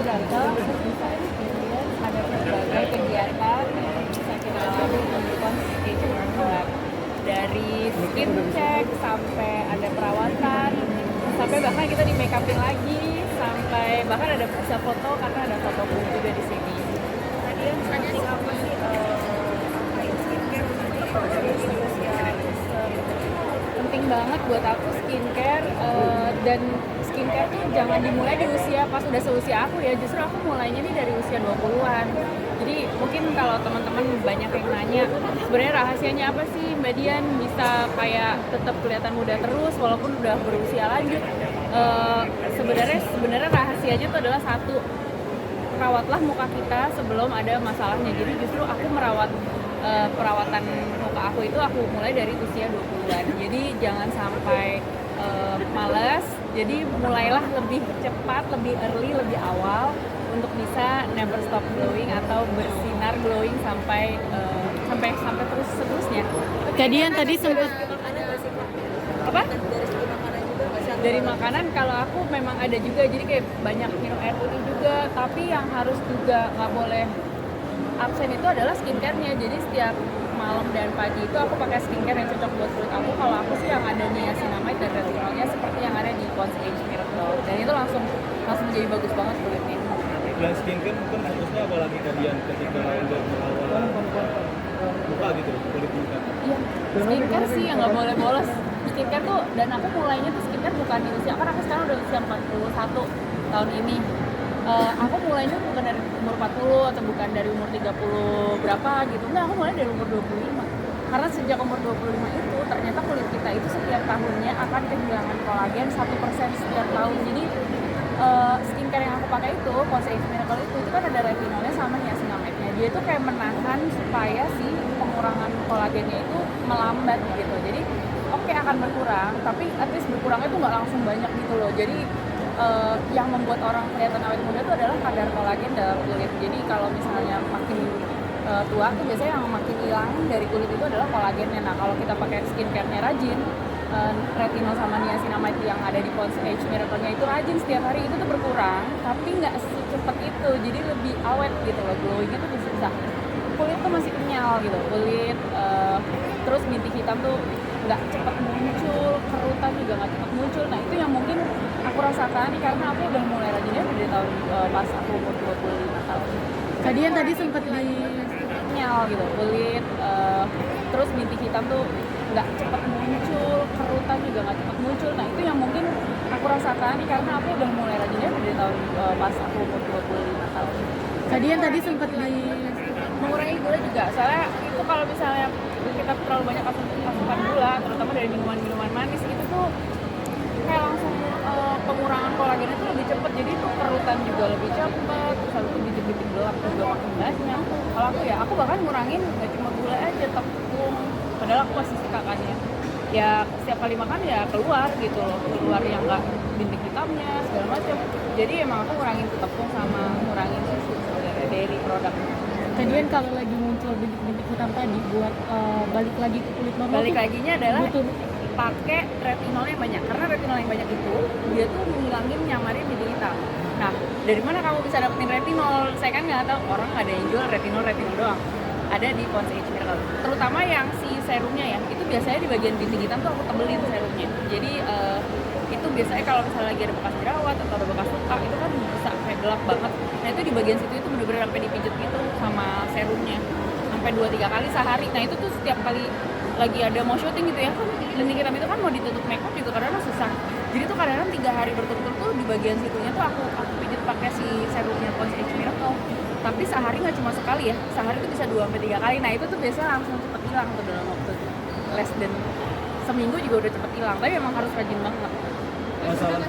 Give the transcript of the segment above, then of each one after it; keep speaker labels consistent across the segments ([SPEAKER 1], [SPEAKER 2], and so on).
[SPEAKER 1] datang terus bisa experience ada berbagai kegiatan yang bisa kita alami di Concierge Miracle. Dari skin check sampai ada perawatan, sampai bahkan kita di make upin lagi, sampai bahkan ada bisa foto karena ada foto booth juga di sini.
[SPEAKER 2] Tadi yang penting apa sih skincare dari usia?
[SPEAKER 1] Penting banget buat aku skincare, dan skincare tuh jangan dimulai di usia pas udah seusia aku ya, justru aku mulainya nih dari usia 20-an. Jadi mungkin kalau teman-teman banyak yang nanya sebenarnya rahasianya apa sih Mbak Dian bisa kayak tetap kelihatan muda terus walaupun udah berusia lanjut. Sebenarnya rahasianya tuh adalah satu, rawatlah muka kita sebelum ada masalahnya. Jadi justru aku merawat perawatan muka aku itu aku mulai dari usia 20-an. Jadi jangan sampai malas. Jadi mulailah lebih cepat, lebih early, lebih awal untuk bisa never stop glowing atau bersinar glowing sampai terus seterusnya.
[SPEAKER 3] Jadian tadi sempat
[SPEAKER 1] Apa?
[SPEAKER 2] Dari segi makanan juga nggak sih?
[SPEAKER 1] Dari makanan kalau aku memang ada juga, jadi kayak banyak minum air putih juga, tapi yang harus juga nggak boleh absen itu adalah skincare-nya. Jadi setiap malam dan pagi itu aku pakai skincare yang cocok buat kulit aku. Kalau aku sih yang ada niacinamide dan retinolnya seperti yang ada di Concierge Miracle, dan itu langsung jadi bagus banget kulitnya.
[SPEAKER 4] Dan skincare mungkin fokusnya apalagi kalian ketika udah awal muka gitu, kulit muka.
[SPEAKER 1] Iya, skincare sih yang nggak boleh bolos. Skincare tuh, dan aku mulainya tuh skincare bukan di usia, kan aku sekarang udah usia 41 tahun ini. Aku mulainya bukan dari umur 40 atau bukan dari umur 30 berapa gitu. Enggak, aku mulai dari umur 25. Karena sejak umur 25 itu ternyata kulit kita itu setiap tahunnya akan kehilangan kolagen 1% setiap tahun. Jadi skincare yang aku pakai itu, Concierge Miracle itu kan ada retinolnya sama niacinamide-nya. Dia itu kayak menahan supaya si pengurangan kolagennya itu melambat gitu. Jadi oke, akan berkurang, tapi at least berkurangnya itu nggak langsung banyak gitu loh. Jadi yang membuat orang kelihatan awet muda itu adalah kadar kolagen dalam kulit. Jadi kalau misalnya makin tua tuh biasanya yang makin hilang dari kulit itu adalah kolagennya. Nah kalau kita pakai skincare-nya rajin, retinol sama niacinamide yang ada di Concierge Miracle-nya itu rajin setiap hari, itu tuh berkurang, tapi nggak secepat itu. Jadi lebih awet gitu loh, glowing-nya tuh bisa. Kulit tuh masih kenyal gitu, kulit terus bintik hitam tuh nggak cepat muncul, kerutan juga nggak cepat muncul. Nah itu yang mungkin aku rasakan karena aku udah mulai rajinnya dari tahun pas aku umur 25 tahun.
[SPEAKER 3] Jadian tadi sempat di
[SPEAKER 1] Kenyal gitu, kulit terus bintik hitam tuh nggak cepat muncul, kerutan juga nggak cepat muncul. Nah itu yang mungkin aku rasakan karena aku udah mulai rajinnya dari tahun pas aku umur 25 tahun.
[SPEAKER 3] Jadian tadi sempat di
[SPEAKER 1] Mengurangi gula juga, soalnya itu kalau misalnya kita terlalu banyak asupan gula, terutama dari minuman-minuman manis, itu tuh kayak langsung pengurangan kolagen itu lebih cepat. Jadi itu kerutan juga lebih cepat, terus habis itu bintik-bintik gelap juga makin banyak. Kalau aku bahkan ngurangin nggak cuma gula aja, tepung, padahal aku masih suka kan ya setiap kali makan ya keluar gitu loh, keluar yang nggak bintik hitamnya segala macam. Jadi emang aku ngurangin tepung sama ngurangin susu sebenarnya dari produk.
[SPEAKER 3] Jadian kalau lagi muncul bintik-bintik hitam tadi buat balik lagi ke kulit normal.
[SPEAKER 1] Balik laginya adalah
[SPEAKER 3] butuh
[SPEAKER 1] pakai retinol yang banyak, karena retinol yang banyak itu dia tuh menghilangin nyamarin bintik hitam. Nah, dari mana kamu bisa dapetin retinol? Saya kan nggak tahu, orang ada yang jual retinol doang. Ada di Concierge Miracle, terutama yang si serumnya ya, itu biasanya di bagian bintik hitam tuh aku tebelin serumnya. Jadi itu biasanya kalau misalnya lagi ada bekas jerawat atau ada bekas luka, itu kan bisa kayak gelap banget. Nah itu di bagian situ itu bener-bener sampai dipijit gitu sama serumnya sampai 2-3 kali sehari. Nah itu tuh setiap kali lagi ada mau syuting gitu ya, kan bintik hitam itu kan mau ditutup makeup juga kadang-kadang susah. Jadi tuh kadang-kadang 3 hari berturut-turut tuh di bagian situnya tuh aku pijit pakai si serumnya Concierge Miracle. Tapi sehari nggak cuma sekali ya, sehari itu bisa 2-3 kali. Nah itu tuh biasanya langsung cepet hilang tuh dalam waktu less than seminggu juga udah cepet hilang. Tapi memang harus rajin banget.
[SPEAKER 4] Masalah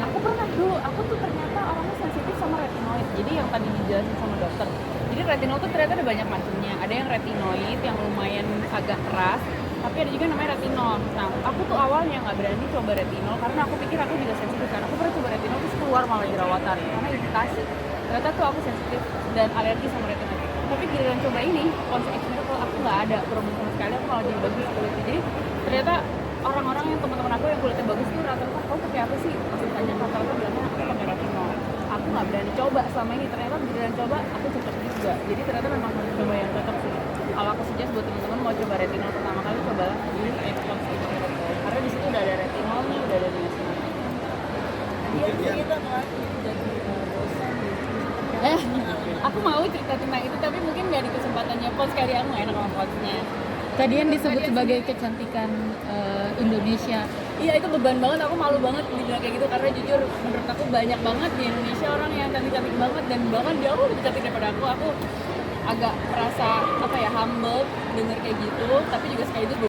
[SPEAKER 1] Aku pernah dulu, aku tuh ternyata orangnya sensitif sama retinoid. Jadi yang tadi dijelasin sama dokter, jadi retinol tuh ternyata ada banyak macamnya. Ada yang retinoid yang lumayan agak keras, tapi ada juga yang namanya retinol. Nah aku tuh awalnya nggak berani coba retinol karena aku pikir aku juga sensitif kan. Aku pernah coba retinol terus keluar malah jerawatan karena iritasi. Ternyata tuh aku sensitif dan alergi sama retinol. Tapi giliran coba ini Concierge Miracle, aku nggak ada problem sama sekali. Aku malah jadi bagus kulitnya. Jadi ternyata orang-orang yang teman-teman aku yang kulitnya bagus tuh rata-rata kamu pakai apa sih? Pas ditanya rata-rata bilang coba selama ini, ternyata beneran coba aku cocok juga. Jadi ternyata memang harus coba yang cocok sih. Kalau aku suggest buat teman-teman mau coba retinol pertama kali, cobalah dulu kayak skincare, karena di situ udah ada retinolnya, udah ada niacinamide.
[SPEAKER 2] Gitu kan.
[SPEAKER 1] Aku mau cerita tentang itu, tapi mungkin nggak di kesempatannya post kali, aku nggak enak sama postnya.
[SPEAKER 3] Tadi yang disebut sebagai kecantikan Indonesia.
[SPEAKER 1] Iya, itu beban banget, aku malu banget dibilang kayak gitu, karena jujur menurut aku banyak banget di Indonesia orang yang cantik-cantik banget, dan bahkan dia lebih cantik daripada aku agak merasa apa ya, humble denger kayak gitu, tapi juga sekaligus